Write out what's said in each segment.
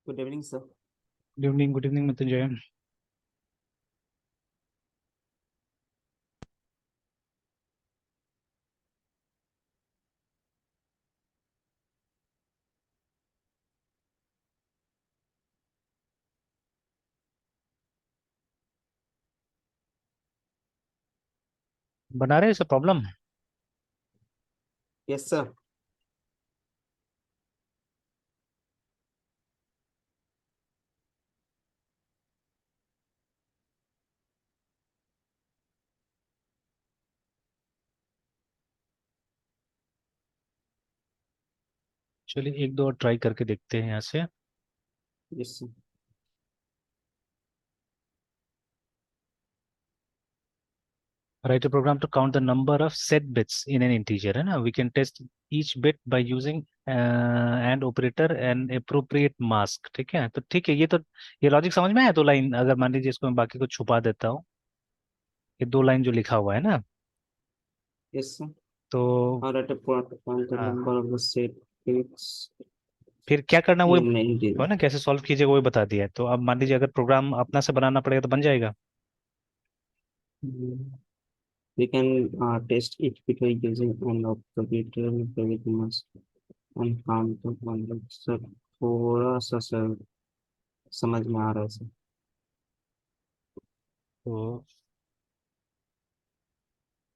Good evening sir. Good evening Mrityunjay. बना रहे सब प्रॉब्लम। Yes sir. चलिए एक दो और ट्राई करके देखते हैं यहाँ से। Yes sir. Write a program to count the number of set bits in an integer, है ना। We can test each bit by using and operator and appropriate mask। ठीक है, तो ठीक है, ये लॉजिक समझ में आया। दो लाइन अगर मान लीजिए इसको मैं बाकी को छुपा देता हूँ, ये दो लाइन जो लिखा हुआ है ना, यस सर। तो और एट पॉइंट द हाँ, number of the set bits फिर क्या करना वो इन है इंटीजर। ना, कैसे सॉल्व कीजिएगा वो भी बता दिया है। तो अब मान लीजिए अगर प्रोग्राम अपना से बनाना पड़ेगा तो बन जाएगा। We can test each bit by using an operator and private mask and count the one sir. थोड़ा सा सर समझ में आ रहा है सर। तो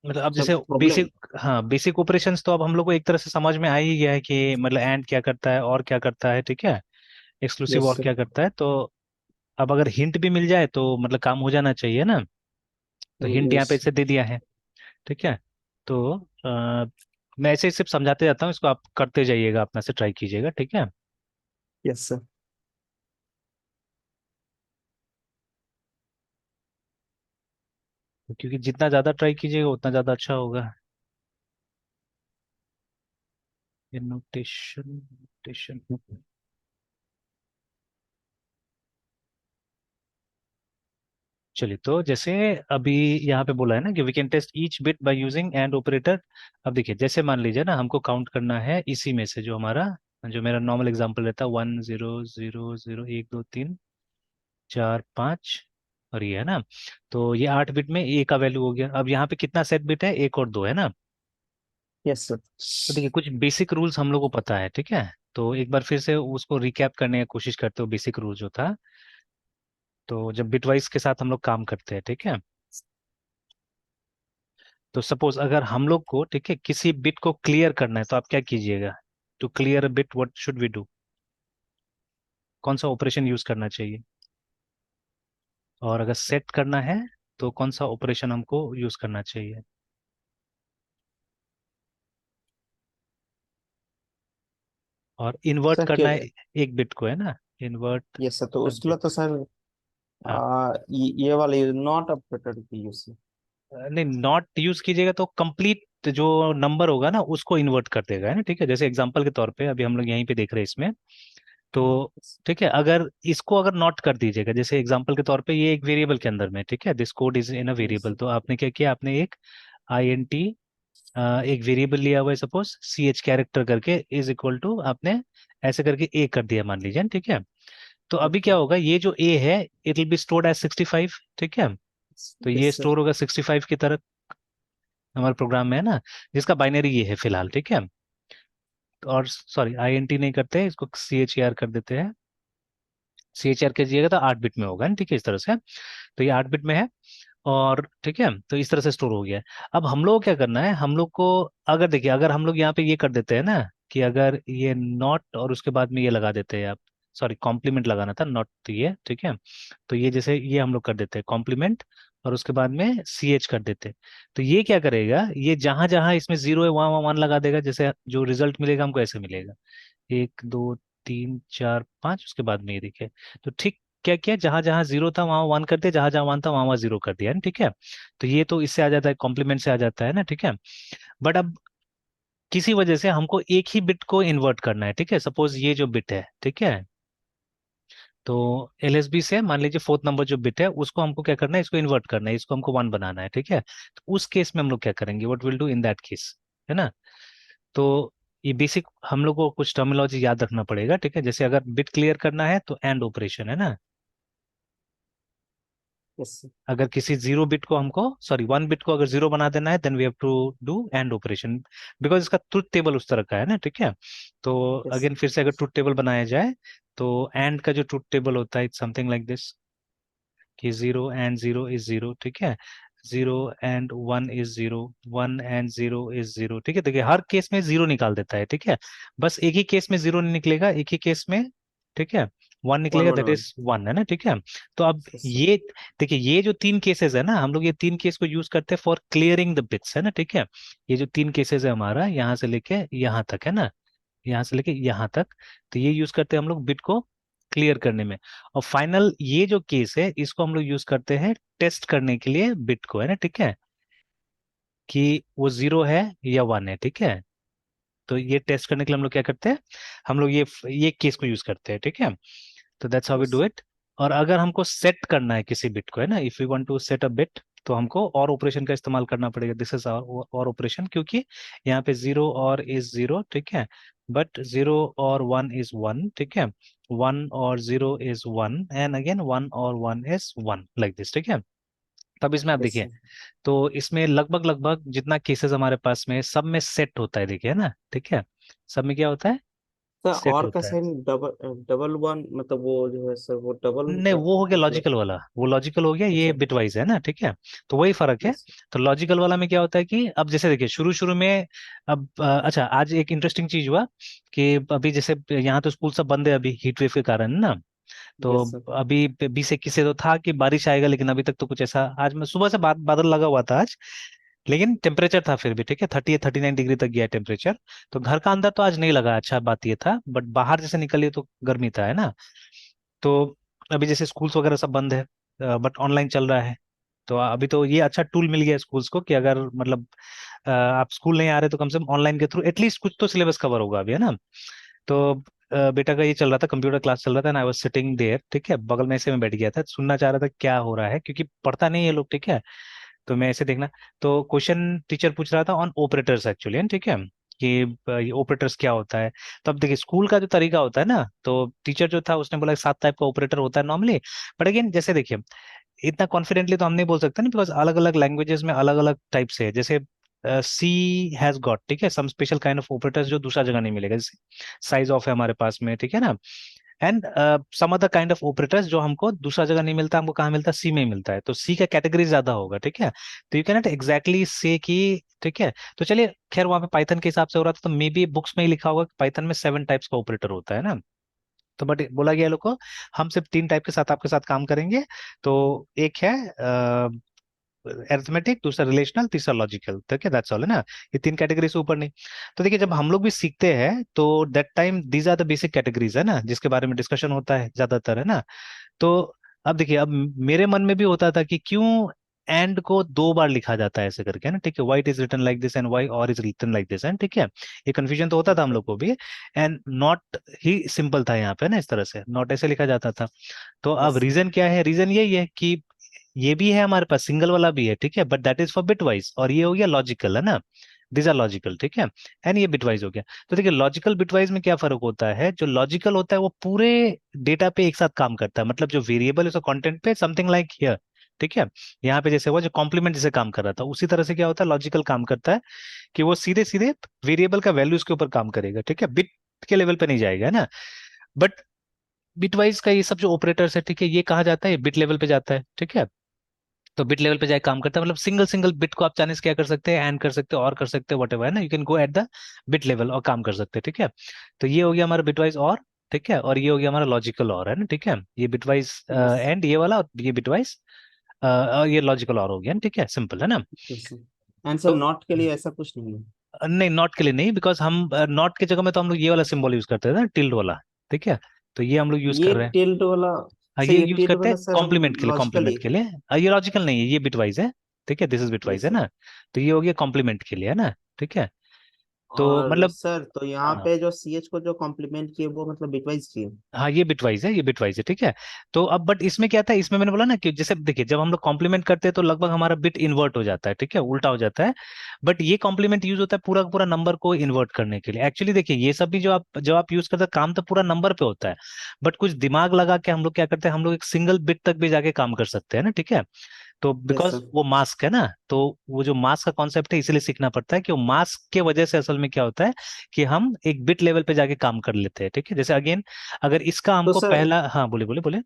मतलब अब सर जैसे प्रॉब्लम। बेसिक, हाँ बेसिक ऑपरेशंस तो अब हम लोग को एक तरह से समझ में आ ही गया है कि मतलब एंड क्या करता है और क्या करता है, ठीक है, एक्सक्लूसिव यस और सर। क्या करता है। तो अब अगर हिंट भी मिल जाए तो मतलब काम हो जाना चाहिए ना। तो हिंट यहाँ यस पे इसे दे दिया है, ठीक है। तो मैं ऐसे ही सिर्फ समझाते जाता हूँ, इसको आप करते जाइएगा, अपना से ट्राई कीजिएगा, ठीक है। Yes sir. क्योंकि जितना ज्यादा ट्राई कीजिएगा उतना ज्यादा अच्छा होगा। ये नोटेशन नोटेशन। चलिए, तो जैसे अभी यहाँ पे बोला है ना कि we can test each bit by using and operator. अब देखिए, जैसे मान लीजिए ना हमको काउंट करना है इसी में से, जो मेरा नॉर्मल एग्जांपल रहता है, 1 0 0 0 1 2 3 4 5, और ये है ना। तो ये 8 बिट में ए का वैल्यू हो गया। अब यहाँ पे कितना सेट बिट है, एक और दो, है ना। Yes sir. तो देखिए कुछ बेसिक रूल्स हम लोग को पता है, ठीक है। तो एक बार फिर से उसको रिकैप करने की कोशिश करते हो, बेसिक रूल जो था। तो जब बिटवाइज के साथ हम लोग काम करते हैं, ठीक है। तो सपोज अगर हम लोग को, ठीक है, किसी बिट को क्लियर करना है तो आप क्या कीजिएगा। To clear a bit what should we do, कौन सा ऑपरेशन यूज करना चाहिए। और अगर सेट करना है तो कौन सा ऑपरेशन हमको यूज करना चाहिए। और इन्वर्ट सर करना क्यों। है एक बिट को, है ना, इन्वर्ट यस सर, तो अ उसके लिए बिट। तो सर हाँ, ये वाला यूज नॉट ऑपरेटर की यूज। नहीं, नॉट यूज कीजिएगा तो कंप्लीट जो नंबर होगा ना उसको इन्वर्ट कर देगा, है ना, ठीक है। जैसे एग्जांपल के तौर पे अभी हम लोग यहीं पे देख रहे हैं इसमें। तो ठीक है, अगर इसको अगर नॉट कर दीजिएगा, जैसे एग्जांपल के तौर पे ये एक वेरिएबल के अंदर में, ठीक है, this code is in a yes variable. Sir. तो आपने क्या किया, आपने एक INT एक वेरिएबल लिया हुआ है, सपोज CH कैरेक्टर करके इज इक्वल टू, आपने ऐसे करके ए कर दिया मान लीजिए, ठीक है। तो अभी ओके। क्या होगा, ये जो ए है it will be stored as 65, ठीक है। तो ये यस सर। स्टोर होगा 65 की तरह हमारे प्रोग्राम में, है ना, जिसका बाइनरी ये है फिलहाल, ठीक है। और सॉरी, INT नहीं करते, इसको CHER कर देते हैं। CHR कीजिएगा तो 8 बिट में होगा ना, ठीक है, इस तरह से। तो ये 8 बिट में है, और ठीक है, तो इस तरह से स्टोर हो गया है। अब हम लोग को क्या करना है, हम लोग को अगर देखिए, अगर हम लोग यहाँ पे ये कर देते हैं ना कि अगर ये नॉट और उसके बाद में ये लगा देते हैं आप, सॉरी कॉम्प्लीमेंट लगाना था, नॉट तो ये, ठीक है। तो ये जैसे ये हम लोग कर देते हैं कॉम्प्लीमेंट, और उसके बाद में CH कर देते हैं। तो ये क्या करेगा, ये जहां जहां इसमें जीरो है वहां वहां वन लगा देगा, जैसे जो रिजल्ट मिलेगा हमको ऐसे मिलेगा, 1 2 3 4 5, उसके बाद में ये देखिए। तो ठीक, क्या किया, जहां जहां जीरो था वहां वन कर दिया, जहां जहां वन था वहां वहां जीरो कर दिया, है ना, ठीक है। तो ये तो इससे आ जाता है, कॉम्प्लीमेंट से आ जाता है ना, ठीक है। बट अब किसी वजह से हमको एक ही बिट को इन्वर्ट करना है, ठीक है। सपोज ये जो बिट है, ठीक है, तो LSB से मान लीजिए फोर्थ नंबर जो बिट है उसको हमको क्या करना है, इसको इन्वर्ट करना है, इसको हमको वन बनाना है, ठीक है। तो उस केस में हम लोग क्या करेंगे, what will do in that case, है ना। तो ये बेसिक हम लोग को कुछ टर्मिनोलॉजी याद रखना पड़ेगा, ठीक है। जैसे अगर बिट क्लियर करना है तो एंड ऑपरेशन है ना। Yes sir. अगर किसी जीरो बिट को हमको, सॉरी, वन बिट को अगर जीरो बना देना है, then we have to do and operation, because इसका ट्रुथ टेबल उस तरह का है ना, ठीक है। तो यस अगेन फिर से अगर ट्रुथ टेबल बनाया जाए, तो एंड का जो ट्रुथ टेबल होता है, इट्स समथिंग लाइक दिस, कि zero and zero is zero, ठीक है। Zero and one is zero, one and zero is zero, ठीक है। देखिए हर केस में जीरो निकाल देता है, ठीक है। बस एक ही केस में जीरो नहीं निकलेगा, एक ही केस में, ठीक है, वन वन निकलेगा, one that one. Is one, है ना, ठीक है। तो अब यस सर। ये देखिए, ये जो तीन केसेस है ना, हम लोग ये तीन केस को यूज करते हैं फॉर क्लियरिंग द बिट्स, है ना, ठीक है। ये जो तीन केसेस है हमारा, यहाँ से लेके यहाँ तक, है ना, यहाँ से लेके यहाँ तक, तो ये यूज करते हैं हम लोग बिट को क्लियर करने में। और फाइनल ये जो केस है, इसको हम लोग यूज करते हैं टेस्ट करने के लिए बिट को, है ना, ठीक है, कि वो जीरो है या वन है, ठीक है। तो ये टेस्ट करने के लिए हम लोग क्या करते हैं, हम लोग ये केस को यूज करते हैं, ठीक है। तो that's how we yes do it. और अगर हमको सेट करना है किसी बिट को, है ना, if you want to set a bit, तो हमको और ऑपरेशन का इस्तेमाल करना पड़ेगा। दिस इज और ऑपरेशन, क्योंकि यहाँ पे जीरो और इज जीरो, ठीक है, बट जीरो और वन इज वन, ठीक है, वन और zero is one, and again one और one is one, like this, ठीक है। तब इसमें आप यस देखिए, सर। तो इसमें लगभग लगभग जितना केसेस हमारे पास में है, सब में सेट होता है, देखिए, है ना, ठीक है। सब में क्या होता है, सर सेट और का होता है। सेम डबल डबल वन, मतलब वो जो है सर, वो डबल नहीं, वो हो गया मतलब। लॉजिकल वाला, वो लॉजिकल हो गया, ये अच्छा। बिटवाइज है ना, ठीक है। तो वही फर्क है। यस। तो लॉजिकल वाला में क्या होता है कि अब जैसे देखिए शुरू शुरू में, अब अच्छा, आज एक इंटरेस्टिंग चीज हुआ कि अभी जैसे यहाँ तो स्कूल सब बंद है अभी हीट वेव के कारण ना। तो यस सर। अभी 20-21 से तो था कि बारिश आएगा, लेकिन अभी तक तो कुछ ऐसा, आज मैं सुबह से बादल लगा हुआ था आज, लेकिन टेम्परेचर था फिर भी, ठीक है, 38-39 डिग्री तक गया टेम्परेचर। तो घर का अंदर तो आज नहीं लगा, अच्छा बात ये था, बट बाहर जैसे निकलिए तो गर्मी था, है ना। तो अभी जैसे स्कूल्स वगैरह सब बंद है, बट ऑनलाइन चल रहा है। तो अभी तो ये अच्छा टूल मिल गया स्कूल्स को कि अगर मतलब आप स्कूल नहीं आ रहे तो कम से कम ऑनलाइन के थ्रू एटलीस्ट कुछ तो सिलेबस कवर होगा अभी, है ना। तो बेटा का ये चल रहा था, कंप्यूटर क्लास चल रहा था ना, आई वाज सिटिंग देयर, ठीक है, बगल में ऐसे में बैठ गया था, सुनना चाह रहा था क्या हो रहा है, क्योंकि पढ़ता नहीं है लोग, ठीक है। तो मैं ऐसे देखना, तो क्वेश्चन टीचर पूछ रहा था ऑन ऑपरेटर्स एक्चुअली, ठीक है, कि ये ऑपरेटर्स क्या होता है। तो अब देखिए स्कूल का जो तरीका होता है ना, तो टीचर जो था उसने बोला 7 टाइप का ऑपरेटर होता है नॉर्मली। बट अगेन जैसे देखिए, इतना कॉन्फिडेंटली तो हम नहीं बोल सकते ना, बिकॉज अलग अलग लैंग्वेजेस में अलग अलग टाइप से है। जैसे सी हैज गॉट, ठीक है, some special kind of operators जो दूसरा जगह नहीं मिलेगा, जैसे साइज ऑफ है हमारे पास में, ठीक है ना। And some other kind of operators जो हमको दूसरा जगह नहीं मिलता, हमको कहाँ मिलता है, सी में ही मिलता है, तो सी का कैटेगरी ज्यादा होगा, ठीक है। तो यू कैनॉट एग्जैक्टली से कि, ठीक है। तो चलिए खैर, वहां पे पाइथन के हिसाब से हो रहा था, तो मे बी बुक्स में ही लिखा होगा कि पाइथन में 7 टाइप्स का ऑपरेटर होता है ना। तो बट बोला गया लोग को, हम सिर्फ 3 टाइप के साथ आपके साथ काम करेंगे। तो एक है अरिथमेटिक, दूसरा रिलेशनल, तीसरा लॉजिकल, ठीक है, दैट्स ऑल, है ना। ये 3 कैटेगरी से ऊपर नहीं। तो देखिए जब हम लोग भी सीखते हैं तो that time these are the basic categories, है ना, जिसके बारे में डिस्कशन होता है ज्यादातर, है ना। तो अब देखिए, अब मेरे मन में भी होता था कि क्यों एंड को 2 बार लिखा जाता है ऐसे करके, है ना, ठीक है, Y it is written like this and Y और is written like this, and ठीक है, ये कंफ्यूजन तो होता था हम अच्छा। लोग को भी। एंड नॉट ही सिंपल था यहाँ पे ना, इस तरह से नॉट ऐसे लिखा जाता था। तो अब यस। रीजन क्या है, रीजन यही है कि ये भी है हमारे पास, सिंगल वाला भी है, ठीक है, but that is for bit wise, और ये हो गया लॉजिकल, है ना। दिस आर लॉजिकल, ठीक है, एंड ये बिटवाइज हो गया। तो देखिए लॉजिकल बिटवाइज में क्या फर्क होता है, जो लॉजिकल होता है वो पूरे डेटा पे एक साथ काम करता है, मतलब जो वेरिएबल है उसका कंटेंट पे, समथिंग लाइक हियर, ठीक है। यहाँ पे जैसे हुआ जो कॉम्प्लीमेंट जैसे काम कर रहा था, उसी तरह से क्या होता है, लॉजिकल काम करता है कि वो सीधे सीधे वेरिएबल का वैल्यूज के ऊपर काम करेगा, ठीक है, बिट के लेवल पे नहीं जाएगा, है ना। बट बिटवाइज का ये सब जो ऑपरेटर्स है, ठीक है, ये कहा जाता है बिट लेवल पे जाता है, ठीक है। तो बिट लेवल पे जाके काम करता है, मतलब सिंगल सिंगल बिट को आप चाहने से क्या कर सकते हैं, एंड कर सकते हो और कर सकते हो, वट एवर, है ना, you can go at the bit level और काम कर सकते हैं, ठीक है। तो ये हो गया हमारा बिटवाइज और, ठीक है, और ये हो गया हमारा लॉजिकल और, है ना, ठीक है, ये बिटवाइज यस। एंड ये वाला, और ये बिटवाइज और ये लॉजिकल और हो गया, ठीक है, सिंपल, है ना। Yes sir. एंड सर तो नॉट के लिए ऐसा कुछ नहीं है? नहीं, नॉट के लिए नहीं, बिकॉज हम नॉट की जगह में तो हम लोग ये वाला सिंबल यूज करते थे ना, टिल्ड वाला, ठीक है। तो ये हम लोग यूज ये कर रहे हैं। टिल्ट वाला। हाँ, सर ये ये यूज टिल्ट करते हैं वाला सर हम कॉम्प्लीमेंट के लिए, लॉजिकली। कॉम्प्लीमेंट के लिए। ये लॉजिकल नहीं है, ये बिटवाइज है, ठीक है, दिस इज बिटवाइज, यस है सर। ना। तो ये हो गया कॉम्प्लीमेंट के लिए, है ना, ठीक है। तो और मतलब सर तो यहाँ हाँ पे जो सी एच को जो कॉम्प्लीमेंट किए वो मतलब बिटवाइज किए। हाँ, ये बिटवाइज है, ये बिटवाइज है, ठीक है। तो अब बट इसमें क्या था, इसमें मैंने बोला ना कि जैसे देखिए जब हम लोग कॉम्प्लीमेंट करते हैं तो लगभग हमारा बिट इन्वर्ट हो जाता है, ठीक है, उल्टा हो जाता है। बट ये कॉम्प्लीमेंट यूज होता है पूरा का पूरा नंबर को इन्वर्ट करने के लिए। एक्चुअली देखिए ये सब भी जो आप यूज करते हैं काम तो पूरा नंबर पे होता है, बट कुछ दिमाग लगा के हम लोग क्या करते हैं, हम लोग एक सिंगल बिट तक भी जाके काम कर सकते हैं ना, ठीक है। तो यस बिकॉज सर। वो मास्क है ना, तो वो जो मास्क का कॉन्सेप्ट है इसीलिए सीखना पड़ता है कि वो मास्क के वजह से असल में क्या होता है कि हम एक बिट लेवल पे जाके काम कर लेते हैं, ठीक है। जैसे अगेन अगर इसका तो हमको सर पहला, हाँ बोले बोले बोले।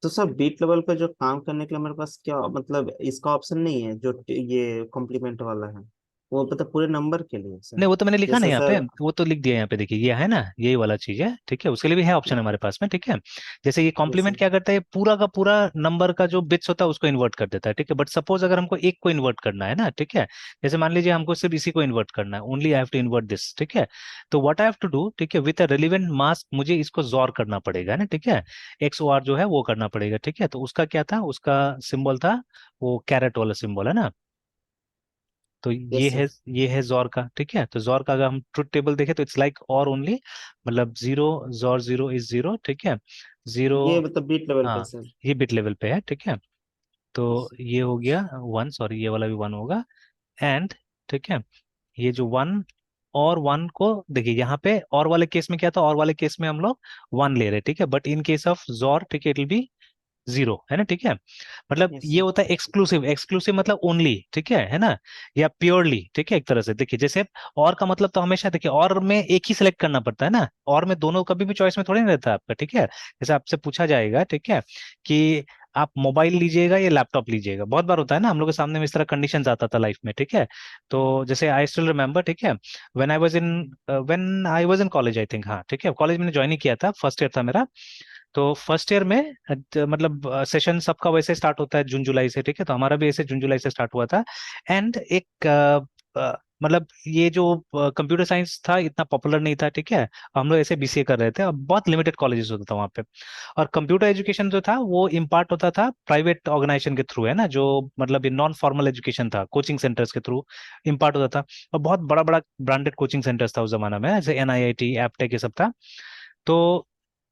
तो सर बीट लेवल पे जो काम करने के लिए मेरे पास क्या मतलब इसका ऑप्शन नहीं है जो ये कॉम्प्लीमेंट वाला है, वो मतलब पूरे नंबर के लिए सर। नहीं वो तो मैंने लिखा ना जैसे यहाँ पे, सर। वो तो लिख दिया यहाँ पे, देखिए ये है ना, यही वाला चीज है, ठीक है, उसके लिए भी है ऑप्शन हमारे पास में, ठीक है। जैसे ये यस कॉम्प्लीमेंट सर। क्या करता है, पूरा का पूरा नंबर का जो बिट्स होता है उसको इन्वर्ट कर देता है, ठीक है। बट सपोज अगर हमको एक को इन्वर्ट करना है ना, ठीक है, जैसे मान लीजिए हमको सिर्फ इसी को इन्वर्ट करना है, only I have to invert this, ठीक है। तो what I have to do, ठीक है, विद अ रिलेवेंट मास्क मुझे इसको जॉर करना पड़ेगा ना, ठीक है। एक्स ओ आर जो है वो करना पड़ेगा, ठीक है। तो उसका क्या था, उसका सिंबल था वो कैरेट वाला सिंबल है ना। तो ये यस है, सर। ये है जॉर का, ठीक है। तो जॉर का अगर हम ट्रुथ टेबल देखें तो इट्स लाइक और ओनली, मतलब zero, jaw zero is zero, ठीक है, जीरो। ये मतलब बीट लेवल पे हाँ सर। ये बिट लेवल पे है, ठीक है। तो यस। ये हो गया वन, सॉरी ये वाला भी वन होगा। एंड ठीक है, ये जो वन और वन को देखिए यहाँ पे और वाले केस में क्या था, और वाले केस में हम लोग वन ले रहे हैं, ठीक है। But in case of jaw, ठीक है, इट विल बी जीरो, है ना, ठीक है। मतलब यस ये सर। होता है एक्सक्लूसिव, एक्सक्लूसिव मतलब ओनली, ठीक है ना, या प्योरली, ठीक है। एक तरह से देखिए जैसे और का मतलब तो हमेशा देखिए और में एक ही सिलेक्ट करना पड़ता है ना, और में दोनों कभी भी चॉइस में थोड़ी ना रहता है आपका, ठीक है। जैसे आपसे पूछा जाएगा, ठीक है, कि आप मोबाइल लीजिएगा या लैपटॉप लीजिएगा, बहुत बार होता है ना हम लोग के सामने में इस तरह कंडीशन आता था लाइफ में, ठीक है। तो जैसे आई स्टिल रिमेम्बर, ठीक है, when I was in college I think, हाँ ठीक है, कॉलेज मैंने ज्वाइन ही किया था, फर्स्ट ईयर था मेरा। तो फर्स्ट ईयर में मतलब सेशन सबका वैसे स्टार्ट होता है जून जुलाई से, ठीक है, तो हमारा भी ऐसे जून जुलाई से स्टार्ट हुआ था। एंड एक मतलब ये जो कंप्यूटर साइंस था इतना पॉपुलर नहीं था, ठीक है। हम लोग ऐसे बीसीए कर रहे थे, और बहुत लिमिटेड कॉलेजेस होता था वहाँ पे। और कंप्यूटर एजुकेशन जो था वो इम्पार्ट होता था प्राइवेट ऑर्गेनाइजेशन के थ्रू, है ना, जो मतलब ये नॉन फॉर्मल एजुकेशन था, कोचिंग सेंटर्स के थ्रू इम्पार्ट होता था। और बहुत बड़ा बड़ा ब्रांडेड कोचिंग सेंटर्स था उस जमाना में, जैसे एनआईआईटी, एपटेक, ये सब था। तो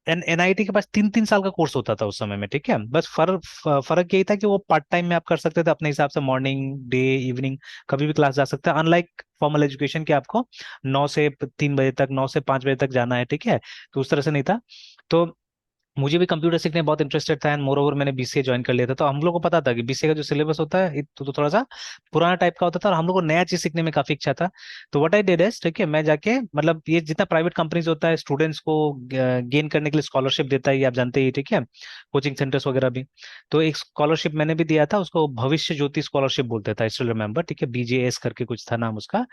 एनआईटी के पास 3-3 साल का कोर्स होता था उस समय में, ठीक है। बस फर्क यही था कि वो पार्ट टाइम में आप कर सकते थे अपने हिसाब से, मॉर्निंग डे इवनिंग कभी भी क्लास जा सकते हैं, अनलाइक फॉर्मल एजुकेशन के आपको 9 से 3 बजे तक, 9 से 5 बजे तक जाना है, ठीक है। तो उस तरह से नहीं था। तो मुझे भी कंप्यूटर सीखने में बहुत इंटरेस्टेड था, एंड मोर ओवर मैंने बीसीए ज्वाइन कर लिया था। तो हम लोग को पता था कि बीसीए का जो सिलेबस होता है तो थोड़ा सा पुराना टाइप का होता था, और हम लोग को नया चीज सीखने में काफी इच्छा था। तो व्हाट आई डिड इज, ठीक है, मैं जाके मतलब ये जितना प्राइवेट कंपनीज होता है स्टूडेंट्स को गेन करने के लिए स्कॉलरशिप देता है, ये आप जानते ही, ठीक है, कोचिंग सेंटर्स वगैरह भी। तो एक स्कॉलरशिप मैंने भी दिया था, उसको भविष्य ज्योति स्कॉलरशिप बोलते थे, आई स्टिल रिमेम्बर, ठीक है, बीजेएस करके कुछ था नाम उसका।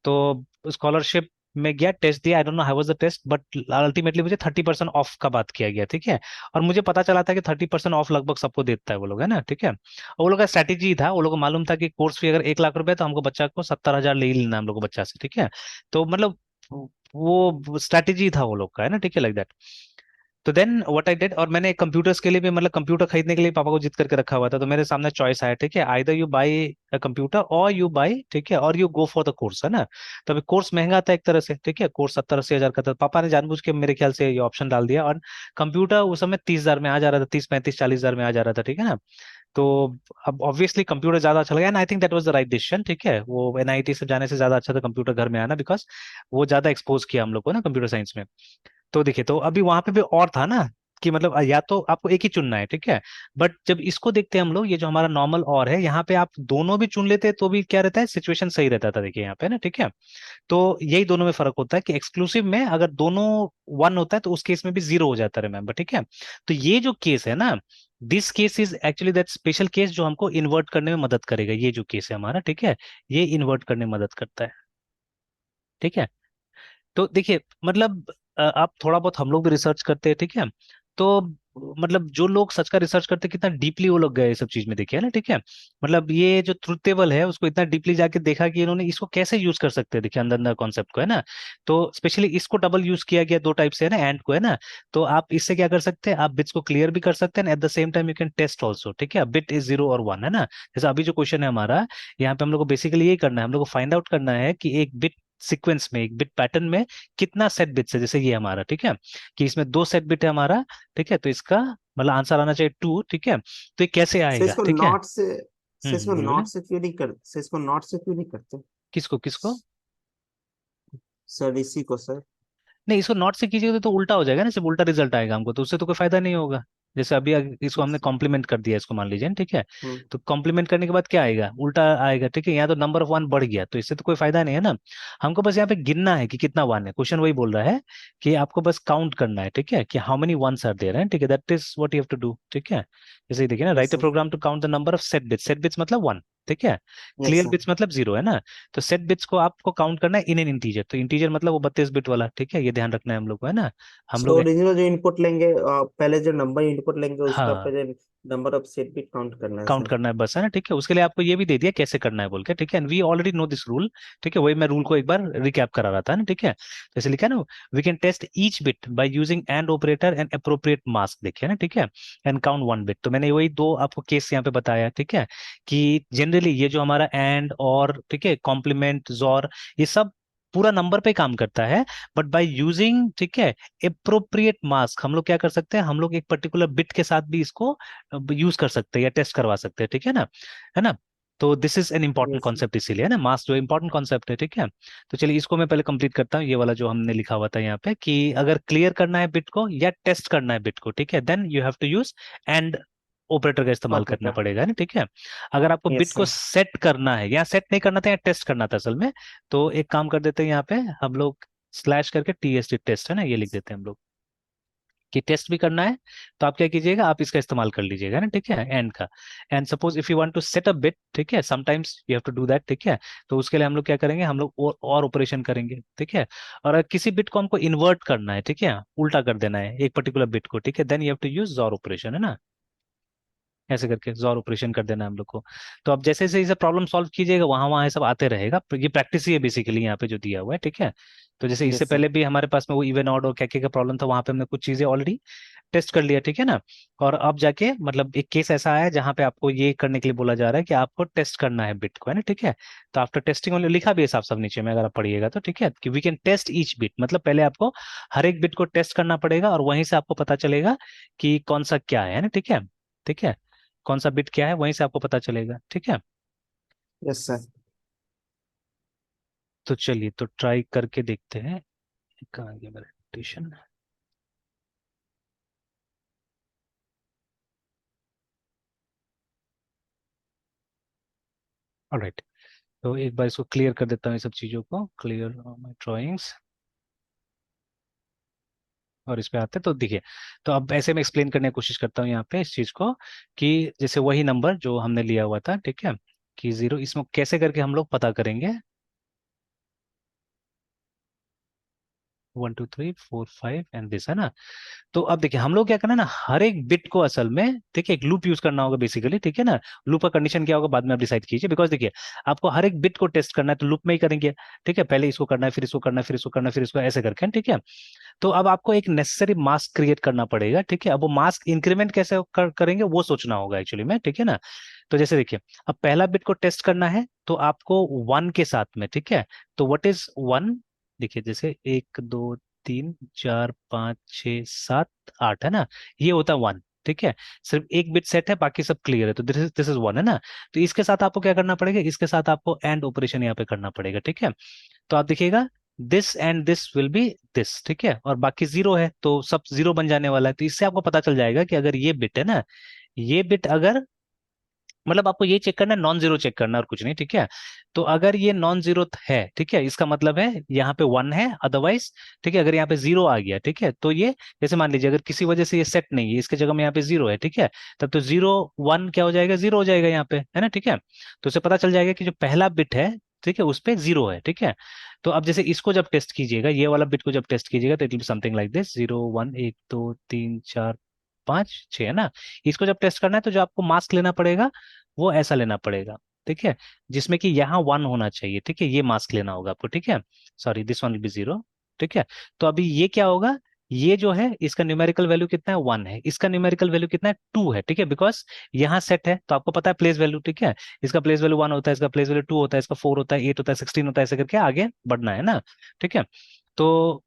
तो स्कॉलरशिप में गया, टेस्ट दिया, I don't know how was the test, but ultimately मुझे 30% ऑफ का बात किया गया, ठीक है। और मुझे पता चला था कि 30% ऑफ लगभग सबको देता है वो लोग, है ना, ठीक है। और वो लोग का स्ट्रैटेजी था, वो लोग को मालूम था कि कोर्स फी अगर 1 लाख रुपए तो हमको बच्चा को 70,000 ले ही लेना है हम लोग को बच्चा से, ठीक है। तो मतलब वो स्ट्रैटेजी था वो लोग का, है ना, ठीक है, लाइक दैट। तो देन व्हाट आई डिड, और मैंने कंप्यूटर्स के लिए भी मतलब कंप्यूटर खरीदने के लिए पापा को जिद करके रखा हुआ था। तो मेरे सामने चॉइस आया, ठीक है, either you by a computer और यू बाई, ठीक है, और you go for the course, है ना। तो अभी कोर्स महंगा था एक तरह से, ठीक है, कोर्स 70-80 हजार का था। पापा ने जानबूझ के मेरे ख्याल से ये ऑप्शन डाल दिया, और कंप्यूटर उस समय 30,000 में आ जा रहा था, 30, 35, 40 हजार में आ जा रहा था, ठीक है ना। तो अब ऑब्वियसली कंप्यूटर ज्यादा अच्छा लगा, and I think that was the right decision, ठीक है। वो एनआईटी से जाने से ज्यादा अच्छा था कंप्यूटर घर में आना, बिकॉज वो ज्यादा एक्सपोज किया हम लोग को ना कंप्यूटर साइंस में। तो देखिए, तो अभी वहां पे भी और था ना कि मतलब या तो आपको एक ही चुनना है, ठीक है। बट जब इसको देखते हैं हम लोग, ये जो हमारा नॉर्मल और है, यहाँ पे आप दोनों भी चुन लेते तो भी क्या रहता है, सिचुएशन सही रहता था, देखिए यहाँ पे ना, ठीक है। तो यही दोनों में फर्क होता है कि एक्सक्लूसिव में अगर दोनों वन होता है तो उस केस में भी जीरो हो जाता है, रिमेंबर, ठीक है। तो ये जो केस है ना, this case is actually that special case जो हमको इन्वर्ट करने में मदद करेगा, ये जो केस है हमारा, ठीक है, ये इन्वर्ट करने में मदद करता है, ठीक है। तो देखिए मतलब आप थोड़ा बहुत, हम लोग भी रिसर्च करते हैं, ठीक है। तो मतलब जो लोग सच का रिसर्च करते हैं कितना डीपली वो लोग गए इस सब चीज में, देखिए ना, ठीक है। मतलब ये जो ट्रुथ टेबल है उसको इतना डीपली जाके देखा कि इन्होंने इसको कैसे यूज कर सकते हैं, देखिए अंदर अंदर कॉन्सेप्ट को, है ना। तो स्पेशली इसको डबल यूज किया गया दो टाइप से, है ना, एंड को, है ना। तो आप इससे क्या कर सकते हैं, आप बिट्स को क्लियर भी कर सकते हैं, at the same time you can test also, ठीक है। बिट इज जीरो और वन, है ना। जैसे अभी जो क्वेश्चन है हमारा, यहाँ पे हम लोग को बेसिकली यही करना है, हम लोग को फाइंड आउट करना है कि एक बिट सीक्वेंस में, एक बिट पैटर्न में कितना सेट बिट्स है, जैसे ये हमारा, ठीक है, कि इसमें 2 सेट बिट है हमारा, ठीक है, तो इसका मतलब आंसर आना चाहिए 2, ठीक है, तो ये कैसे सर आएगा, इसको ठीक है। नॉट से, सर इसको बोले बोले। नॉट से क्यों नहीं कर, सर इसको नॉट से क्यों नहीं करते? किसको किसको? सर इसी को सर। नहीं, इसको नॉट से कीजिएगा तो उल्टा हो जाएगा ना, सिर्फ उल्टा रिजल्ट आएगा हमको, तो उससे तो कोई फायदा नहीं होगा। जैसे अभी इसको हमने कॉम्प्लीमेंट कर दिया, इसको मान लीजिए ना, ठीक है, हम्म। तो कॉम्प्लीमेंट करने के बाद क्या आएगा, उल्टा आएगा, ठीक है, यहाँ तो नंबर ऑफ वन बढ़ गया, तो इससे तो कोई फायदा नहीं है ना। हमको बस यहाँ पे गिनना है कि कितना वन है, क्वेश्चन वही बोल रहा है कि आपको बस काउंट करना है, ठीक है, कि how many ones are there है, ठीक है, that is what you have to do, ठीक है। जैसे ही देखिए ना, yes right a sir. Program to count the number of set bits मतलब वन, ठीक है, यस क्लियर सर। बिट्स मतलब 0 है ना, तो सेट बिट्स को आपको काउंट करना है इन एन इंटीजर, तो इंटीजर मतलब वो 32 बिट वाला, ठीक है, ये ध्यान रखना है हम लोग को, है ना। हम सो लोग ओरिजिनल जो इनपुट लेंगे, पहले जो नंबर इनपुट लेंगे उसका हाँ पहले number of set bit count करना है काउंट सर। करना है बस, है ना, ठीक है, उसके लिए आपको ये भी दे दिया कैसे करना है बोल के, ठीक है, and we already know this rule, ठीक है, वही मैं रूल को एक बार रिकैप करा रहा था ना, ठीक है, जैसे लिखा है ना, we can test each bit by using and operator and appropriate mask, देखिए ना, ठीक है, एंड काउंट वन बिट, तो मैंने वही दो आपको केस यहाँ पे बताया, ठीक है, कि जनरली ये जो हमारा एंड और, ठीक है, कॉम्प्लीमेंट, जोर, ये सब पूरा नंबर पे काम करता है, बट बाय यूजिंग, ठीक है, अप्रोप्रिएट मास्क, हम लोग क्या कर सकते हैं, हम लोग एक पर्टिकुलर बिट के साथ भी इसको यूज कर सकते हैं या टेस्ट करवा सकते हैं, ठीक है ना, है ना। तो this is an important yes. Concept, इसीलिए है ना, मास जो इंपॉर्टेंट कॉन्सेप्ट है, ठीक है। तो चलिए इसको मैं पहले कंप्लीट करता हूँ, ये वाला जो हमने लिखा हुआ था यहाँ पे, कि अगर क्लियर करना है बिट को या टेस्ट करना है बिट को, ठीक है, then you have to use and operator का इस्तेमाल करना ऑपरेटर। पड़ेगा ना, ठीक है। अगर आपको बिट यस को सर। सेट करना है, या सेट नहीं करना था या टेस्ट करना था असल में, तो एक काम कर देते हैं यहाँ पे हम लोग, स्लैश करके TST टेस्ट, है ना, ये लिख देते हैं हम लोग, कि टेस्ट भी करना है, तो आप क्या कीजिएगा, आप इसका इस्तेमाल कर लीजिएगा ना, ठीक है, एंड का। And suppose if you want to set a bit, ठीक है, sometimes you have to do that, ठीक है, तो उसके लिए हम लोग क्या करेंगे, हम लोग और ऑपरेशन करेंगे, ठीक है। और अगर किसी बिट को हमको इन्वर्ट करना है, ठीक है, उल्टा कर देना है एक पर्टिकुलर बिट को, ठीक है, then you have to use XOR operation, है ना, ऐसे करके जोर ऑपरेशन कर देना है हम लोग को। तो अब जैसे जैसे इसे प्रॉब्लम सॉल्व कीजिएगा, वहां वहां ये सब आते रहेगा, ये प्रैक्टिस ही है बेसिकली यहाँ पे जो दिया हुआ है, ठीक है। तो जैसे इससे यस सर। पहले भी हमारे पास में वो इवन ऑड और क्या क्या का प्रॉब्लम था, वहां पे हमने कुछ चीजें ऑलरेडी टेस्ट कर लिया, ठीक है ना। और अब जाके मतलब एक केस ऐसा आया जहां पे आपको ये करने के लिए बोला जा रहा है कि आपको टेस्ट करना है बिट को, है ना, ठीक है। तो आफ्टर टेस्टिंग ओनली, लिखा भी है साफ साफ नीचे में, अगर आप पढ़िएगा तो, ठीक है, कि we can test each bit, मतलब पहले आपको हर एक बिट को टेस्ट करना पड़ेगा, और वहीं से आपको पता चलेगा कि कौन सा क्या है ना, ठीक है, ठीक है, कौन सा बिट क्या है, वहीं से आपको पता चलेगा, ठीक है। Yes sir. तो चलिए, तो ट्राई करके देखते हैं, कहाँ गया मेरा notation? ऑलराइट, तो एक बार इसको क्लियर कर देता हूँ, ये सब चीजों को क्लियर माय ड्राइंग्स, और इस पे आते हैं तो देखिए, तो अब ऐसे मैं एक्सप्लेन करने की कोशिश करता हूँ यहाँ पे इस चीज को, कि जैसे वही नंबर जो हमने लिया हुआ था, ठीक है, कि 0, इसमें कैसे करके हम लोग पता करेंगे, 1 2 3 4 5 एंड दिस, है ना। तो अब देखिए हम लोग क्या करना है ना, हर एक बिट को असल में, ठीक है, एक लूप यूज करना होगा बेसिकली, ठीक है ना। लूप का कंडीशन क्या होगा बाद में आप डिसाइड कीजिए, बिकॉज देखिए आपको हर एक बिट को टेस्ट करना है, तो लूप में ही करेंगे, ठीक है, पहले इसको करना है, फिर इसको करना है, फिर इसको करना है, फिर इसको, ऐसे करके, ठीक है। तो अब आपको एक नेसेसरी मास्क क्रिएट करना पड़ेगा, ठीक है, अब वो मास्क इंक्रीमेंट कैसे करेंगे वो सोचना होगा एक्चुअली में, ठीक है ना। तो जैसे देखिए, अब पहला बिट को टेस्ट करना है तो आपको 1 के साथ में, ठीक है, तो व्हाट इज 1, देखिए जैसे 1 2 3 4 5 6 7 8, है ना, ये होता है 1, ठीक है, सिर्फ एक बिट सेट है, बाकी सब क्लियर है, तो दिस इज 1, है ना। तो इसके साथ आपको क्या करना पड़ेगा, इसके साथ आपको एंड ऑपरेशन यहाँ पे करना पड़ेगा, ठीक है। तो आप देखिएगा, this and this will be this, ठीक है, और बाकी 0 है तो सब 0 बन जाने वाला है, तो इससे आपको पता चल जाएगा कि अगर ये बिट है ना, ये बिट अगर, मतलब आपको ये चेक करना है, नॉन जीरो चेक करना है और कुछ नहीं, ठीक है। तो अगर ये नॉन जीरो है, ठीक है, इसका मतलब है यहाँ पे 1 है, अदरवाइज, ठीक है, अगर यहाँ पे 0 आ गया, ठीक है, तो ये, जैसे मान लीजिए अगर किसी वजह से ये सेट नहीं है, इसके जगह में यहाँ पे 0 है, ठीक है, तब तो 0 1 क्या हो जाएगा, 0 हो जाएगा यहाँ पे, है ना, ठीक है। तो उससे पता चल जाएगा कि जो पहला बिट है, ठीक है, उस पे 0 है, ठीक है। तो अब जैसे इसको जब टेस्ट कीजिएगा, ये वाला बिट को जब टेस्ट कीजिएगा, तो it will be something like this, 0 1 1 2 3 4 5 6, है ना। इसको जब टेस्ट करना है तो जो आपको मास्क लेना पड़ेगा वो ऐसा लेना पड़ेगा, ठीक है, जिसमें कि यहाँ 1 होना चाहिए, ठीक है, ये मास्क लेना होगा आपको, ठीक है, sorry this one will be 0, ठीक है। तो अभी ये क्या होगा, ये जो है इसका न्यूमेरिकल वैल्यू कितना है 1 है, इसका न्यूमेरिकल वैल्यू कितना है 2 है, ठीक है, बिकॉज यहाँ सेट है तो आपको पता है प्लेस वैल्यू, ठीक है, इसका प्लेस वैल्यू 1 होता है, इसका प्लेस वैल्यू 2 होता है, इसका 4 होता है, 8 होता है, 16 होता है, ऐसे करके आगे बढ़ना है ना, ठीक है। तो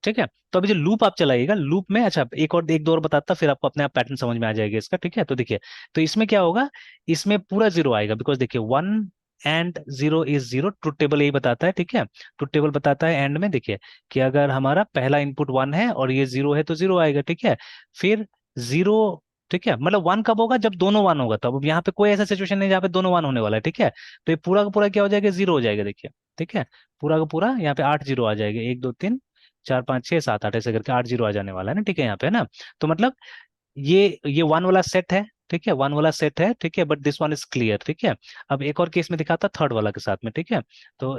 ठीक है, तो अभी जो लूप आप चलाइएगा, लूप में अच्छा एक दो और बताता, फिर आपको अपने आप पैटर्न समझ में आ जाएगा इसका, ठीक है। तो देखिए, तो इसमें क्या होगा, इसमें पूरा जीरो आएगा, बिकॉज देखिए 1 एंड 0 इज 0, ट्रुथ टेबल यही बताता है, ठीक है। ट्रुथ टेबल बताता है एंड में, देखिए कि अगर हमारा पहला इनपुट 1 है और ये 0 है तो 0 आएगा, ठीक है। फिर 0, ठीक है, मतलब 1 कब होगा, जब दोनों 1 होगा, तो अब यहाँ पे कोई ऐसा सिचुएशन नहीं जहाँ पे दोनों 1 होने वाला है, ठीक है। तो ये पूरा का पूरा क्या हो जाएगा, 0 हो जाएगा, देखिए, ठीक है। पूरा का पूरा यहाँ पे 8 जीरो आ जाएगा, 1 2 3 4 5 6 7 8 ऐसे करके 8 जीरो आ जाने वाला है ना, ठीक है, यहाँ पे है ना। तो मतलब ये 1 वाला सेट है, ठीक है, 1 वाला सेट है, ठीक है, but this one is clear, ठीक है। अब एक और केस में दिखाता थर्ड वाला के साथ में, ठीक है। तो